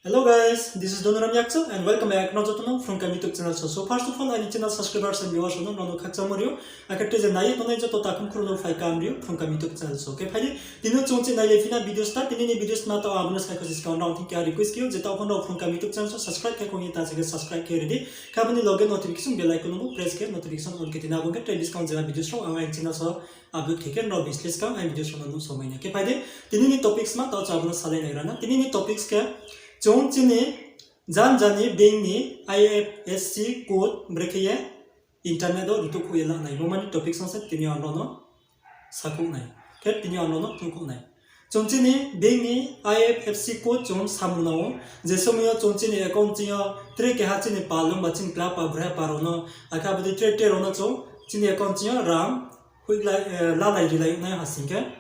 Hello guys, this is Donoram Yakso and welcome back to From YouTube channel. So first of all, I need channel subscribers and viewers no kaksamorio. I can tell the nai tonai joto takum kruno fai kamrio from YouTube channel. So okay, fine. Dino chonche nai lefina video start. Dini videos na to abonus kai kosis ka round think request kiyo jeta upon from YouTube channel. So subscribe kai kongi ta se subscribe kai ready. Kabani login notification bell icon mo press kai notification on ketina bonga trade discount jela videos ro our channel so upload kai no business ka and videos no so maina. Okay, fine. Dini topics ma ta abonus salai nai rana. Dini topics ka CHINI Janjani Bengni IFSC code Brekhe internet do Rutukhouh yela nai romani topic sanse tini anono sakuk nai ket tini anono tungkuk nai CHINI Bengni IFSC code chon samunao jesomiyo CHINI account tiyo tre ke hachini palum bachin club abra parono akabudi tre tre rono CHINI account tiyo ram huilai la lai rilai nai hasinke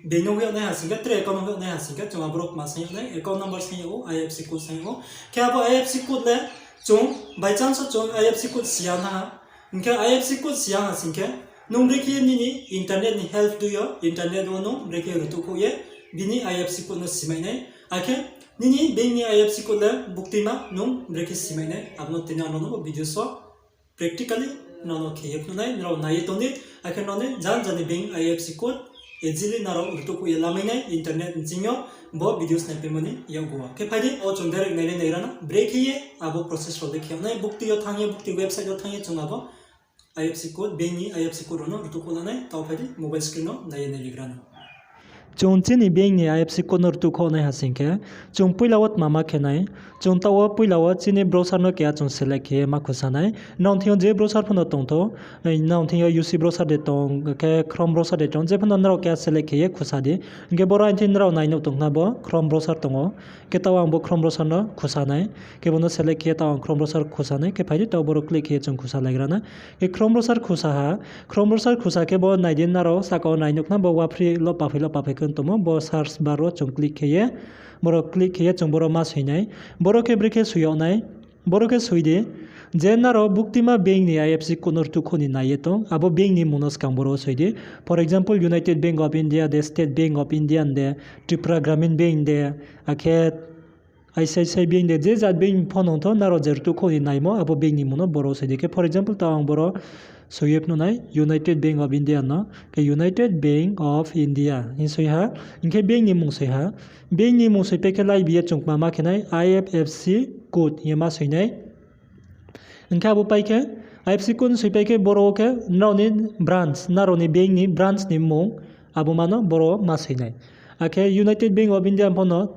Beno hui nai hasinga tre account hui nai hasinga chong abrok ma sai nai account number sai o IFSC code sai o kya bo IFSC code le chong by chance chong IFSC code sia na inka IFSC code sia hasinga nong Brekhe ni internet ni help do yo internet no Brekhe Rutukhouh ye bini IFSC code no simai nai ake nini beni IFSC code le buktima nong Brekhe simai nai abno tina no video so practically no KHEYUH no nai no nai toni ake no ne jan jani beng IFSC code easily NRAO Rutukhouh yelamine internet ncingyo bo videos na pemani yang goa ke phadi o chung direct nai nai rana Brekhe abo process ro dekhiya nai bukti yo thangye bukti website yo thangye chung abo IFSC code beni IFSC code no Rutukhouh la nai taw phadi mobile screen no nai nai ligrana CHINI Bengni IFSC code no Rutukhouh nai hasingke chung puilawat mama khenai chung tawa puilawat CHINI browser no kya chung select ke ma khusanai naung thio je browser phono tongto naung thio UC browser de tong ke Chrome browser de tong je phono naro kya select ke khusadi nge bora inthin naro nai no tongna bo Chrome browser tongo ke tawa bo Chrome browser no khusanai ke bono select ke tawa Chrome browser khusanai ke phaidi taw boro click ke chung khusa lagrana ke Chrome browser khusa ke bo nai din naro sako nai nukna bo wa free lo pa tomo bo search baro chung click kheye boro click kheye chung boro ma suinai boro ke Brekhe suyonai boro ke suide jenaro buktima bengni IFSC code no Rutukhouh ni nayeto abo bengni monos kang boro suide for example United Bank of India the State Bank of India de Tripura Gramin Bank de akhet ICICI Bank de je jat bank phone to naro Rutukhouh ni naimo abo bengni mono boro suide ke for example tawang boro soyep no nai United Bank of India no ke United Bank of India in soiha inke bank ni mung soiha bank ni mung soipe ke lai biya chungma ma khenai IFSC code yema soinai inke abu pai ke IFSC code soipe ke boro ke noni branch naroni bank ni branch ni mung abu mano boro ma soinai ake United Bank of India phono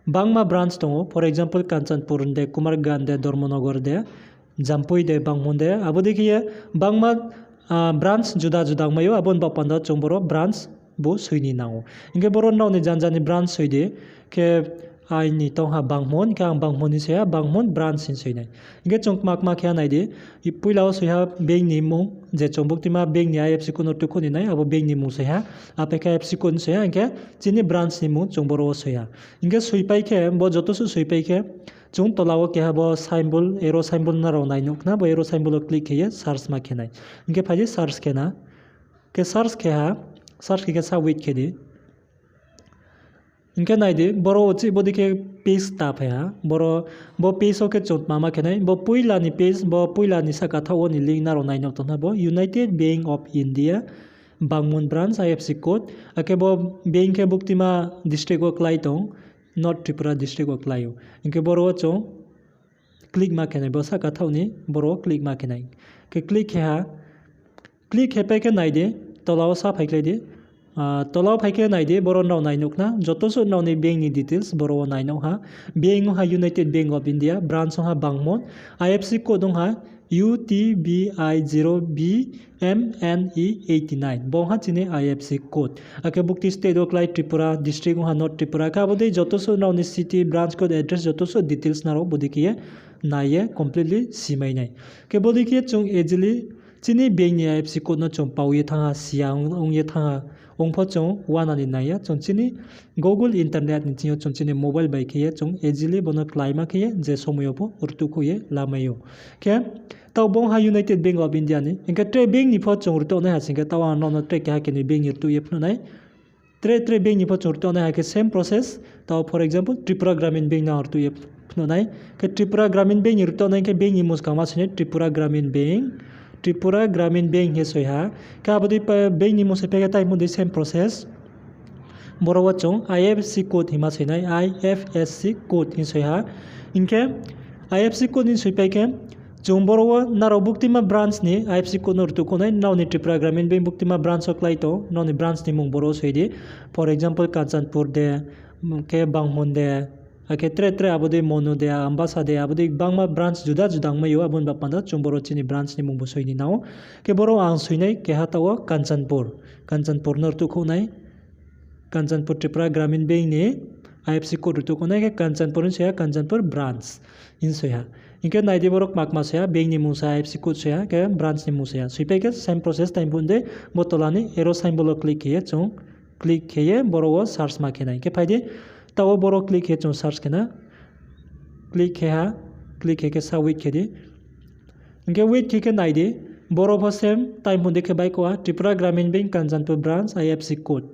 bangma branch tongo for example Kanchanpur de Kumargan de Dharmanagar de Jampui de Bangmunde abo dekhiye bangma branch juda mayo abon bapanda chomboro branch bo suini nao inge boro nao ni janjani branch suide ke ai ni tongha bangmon kang bangmon ni seya bangmon branch sin suine inge chongmak ma kya naide ipuilao suya beng ni mung je chombuktima beng ni IFSC code no Rutukhouh ni nai abo beng ni mung seya apk IFSC code seya inge CHINI branch ni mung chomboro seya inge suipai ke bo joto su suipai ke chung tolawo ke habo symbol arrow symbol na ro nai nukna bo arrow symbol click ke search ma khenai inge phaji search kena ke search ke ha search ke sa wait ke di inge nai de boro chi bodi ke page ta pha boro bo page ke chot mama khenai bo puila ni page bo puila ni saka thawo ni link na ro nai nok na bo United Bank of India Bangmun branch IFSC code ake bo bank ke buktima district o klai tong not Tripura district of Layaoh inke boro chong click ma khenai bo saka thawni boro click ma khenai ke click ha click hepe ke nai de tolaw sa phaikle de tolaw phaike nai de boro naw nai nukna joto so naw ni bank ni details boro nai naw ha bank ha United Bank of India branch ha Bangmon IFSC code ha UTBI0BMNE89 bo ha CHINI IFSC code ake bukti state of Lai Tripura district ha not Tripura ka bode joto so naw ni city branch code address joto so details na ro bodikiye naye completely simai nai ke bodikiye chung easily CHINI bank ni IFSC code no chung pauye thanga siang ongye thanga ongpho chung wana ni naya chung CHINI Google internet ni chung CHINI mobile by ke chung easily bono klaima ke je somoyo po Rutukhouh ye lamayo ke taw bong ha United Bank of India ni inka tre bank ni pho chung Rutukhouh na hasingka tawa no tre ka ke ni bank ni tu ye phno nai tre bank ni po churto na ke same process ta for example Tripura Gramin Bank na ortu ye no nai ke Tripura Gramin Bank ni ruto nai ke bank ni mus kama sine Tripura Gramin Bank he soya ka bodi bank ni mus pe ta mo same process boro chong IFSC code hima sinai IFSC code hin soya inke IFSC code ni soipai ke chung boro naro buktima branch ni IFSC code nor tu konai now ni Tripura Gramin Bank buktima branch oklai to now ni branch ni mung boro soidi for example Kanchanpur de ke Banghon de ake tre abodi Monu de Ambasa de abodi bangma branch juda ma yo abon bapanda chung boro chini branch ni mung bo soini now ke boro ang soinai ke hatawa Kanchanpur nor tu konai Kanchanpur Tripura Gramin Bank ni IFSC code tu konai ke Kanchanpur soya Kanchanpur branch in soya inke naide borok makma soya bank ni musa IFSC code soya ke branch ni musa soipai ke same process time bunde botolani arrow symbol click ye chung click ye boro search ma kenai ke phaide tawo boro click ye chung search kena click ke sa wait ke di inke wait ke naide boro bo same time bunde ke bai ko Tripura Gramin Bank Kanchanpur branch IFSC code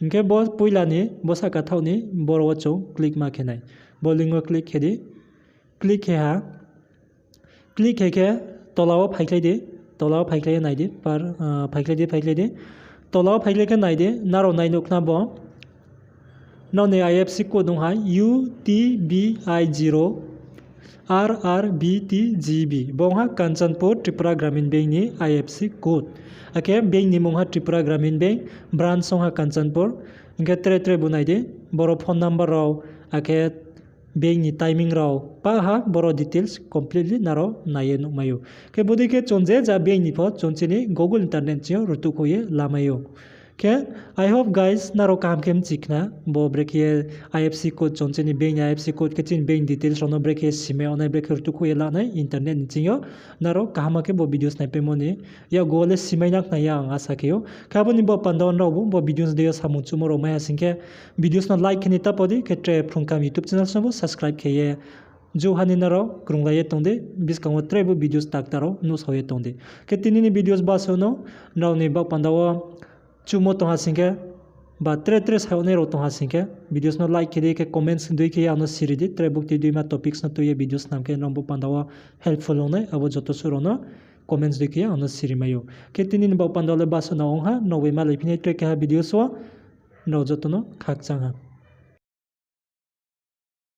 inke bo puilani bo saka thawni boro chung click ma kenai bolingo click ke di click ke tolao phaiklai naide par phaiklai de tolao phaiklai ke naide naro nai nokna bo no ne IFSC code dong ha UTBI0 RRBTGB bong ha Kanchanpur Tripura Gramin Bank ni IFSC code ake bank ni mong ha Tripura Gramin Bank branch song ha Kanchanpur inge tre bunai de boro phone number raw ake bank ni timing raw pa ha boro details completely naro naye nokmayo ke bodi ke chonje ja bank ni pho chonchini Google internet chio Rutukhouh ye lamayo ke I hope guys naro kam kem chikna bo Brekhe IFSC code chonchini bank IFSC code ke chin bank details rono Brekhe sime onai Brekhe Rutukhouh ye la nai internet ni chingyo naro kahama ke bo videos nai pe moni ya gole simai nak na ya asa keyo kaboni bo pandon raw bo videos de samung chumoro maya singke videos na like ni tapodi ke tre PHRUNGKAHAM YouTube channel sabo subscribe ke ye jo hani naro krunglaye tongde biskang trebo videos taktaro no soye tongde ke tinini videos ba sono naw ni ba pandawa chumo to hasingke ba tre saone ro to hasingke videos no like ke de ke comments dui ke ano siridi tre bukti dui ma topics na tuiye videos namke nombo pandawa helpful one abo joto surono comments dui ke ano sirimayo ke tinini ba pandawle ba sono ha no we ma lepine tre ke videos wa no joto no khakchanga